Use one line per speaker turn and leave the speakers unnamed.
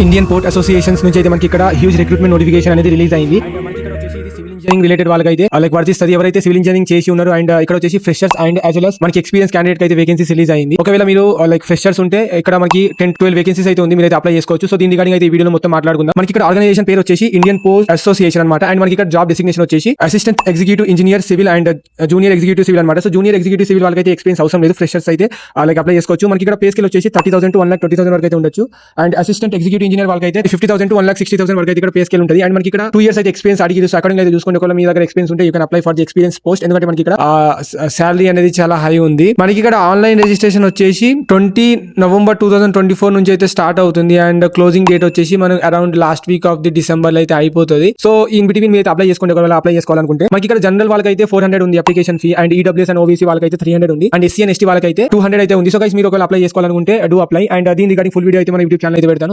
Indian port associations నుంచి అయితే మనకి ఇక్కడ హ్యూజ్ రిక్రూట్మెంట్ నోటిఫికేషన్ అనేది రిలీజ్ అయింది. సివిల్ ఇంజనీరింగ్ రిలేటెడ్ వాళ్ళకి అయితే లైక్ వర్తిస్తుంది. ఎవరైతే సివిల్ ఇంజనీరింగ్ చేసి ఉన్నారు అండ్ ఇక్కడ వచ్చేసి freshers and as well as మనకి ఎక్స్పీరియన్స్ క్యాండిడేట్ అయితే వేకెన్సీస్ రిలీజ్ అయింది. ఒకవేళ మీరు లైక్ ఫ్రెషర్స్ ఉంటే ఇక్కడ మనకి 10-12 వేకెన్సీస్ అయితే ఉంది, మీరు అయితే అప్లై చేసుకోవచ్చు. సో దీని రిగార్డింగ్ అయితే ఈ వీడియోలో మొత్తం మాట్లాడుకుందాం. మనకి ఇక్కడ ఆర్గనైజేషన్ పేరు వచ్చేసి ఇండియన్ పోస్ట్ అసోసియేషన్ అనమాట. అండ్ మనకి ఇక్కడ జాబ్ డెసిగ్నేషన్ వచ్చేసి assistant executive engineer civil and junior executive civil అనమాట. సో జూనియర్ ఎగ్జిక్యూటివ్ సివిల్ వాళ్ళకి అయితే ఎక్స్పీరియన్స్ అవసరం లేదు, ఫ్రెషర్స్ అయితే లైక్ అప్లై చేసుకోవచ్చు. మనకి ఇక్కడ పే స్కేల్ వచ్చేసి 30,000 to 1,20,000 వరకు అయితే ఉండొచ్చు. అండ్ అసిస్టెంట్ ఎగ్జిక్యూటివ్ ఇంజనీర్ వాళ్ళకి అయితే 50,000 to 1,60,000 వరకు అయితే ఇక్కడ పే స్కేల్ ఉంటుంది. అండ్ మనకి ఇక్కడ 2 years అయితే ఎక్స్పీరియన్స్ అడిగి అకార్డింగ్ అయితే చూసుకుంటే ఒకవేళ మీ దగ్గర ఎక్స్పీరియన్స్ ఉంటే you can apply for the experience post. ఎందుకంటే మనకి ఇక్కడ శాలరీ అనేది చాలా హై ఉంది. మనకి ఇక్కడ ఆన్లైన్ రిజిస్ట్రేషన్ వచ్చేసి 20 November 2024 నుంచి అయితే స్టార్ట్ అవుతుంది. అండ్ క్లోజింగ్ డేట్ వచ్చేసి మనం around last week off the December లో అయితే అయిపోతుంది. సో ఇన్ బిట్వీన్ మీరు అయితే అప్లై చేసుకుంటే ఒకవేళ అప్లై చేసుకోవాలనుకుంటే మనకి ఇక్కడ జనరల్ వాళ్ళకి అయితే 400 ఉంది application fee. And EWS and OBC వాళ్ళకి అయితే 300 ఉంది. అండ్ ఎస్సీ అండ్ ఎస్టీ వాళ్ళకి అయితే 200 అయితే ఉంది. సో గైస్ మీరు ఒకవేళ అప్లై చేసుకోవాలనుకుంటే డూ అప్లై. అండ్ దీని రిగార్డింగ్ ఫుల్ వీడియో అయితే మన యూట్యూబ్ ఛానల్ అయితే పెడతాను.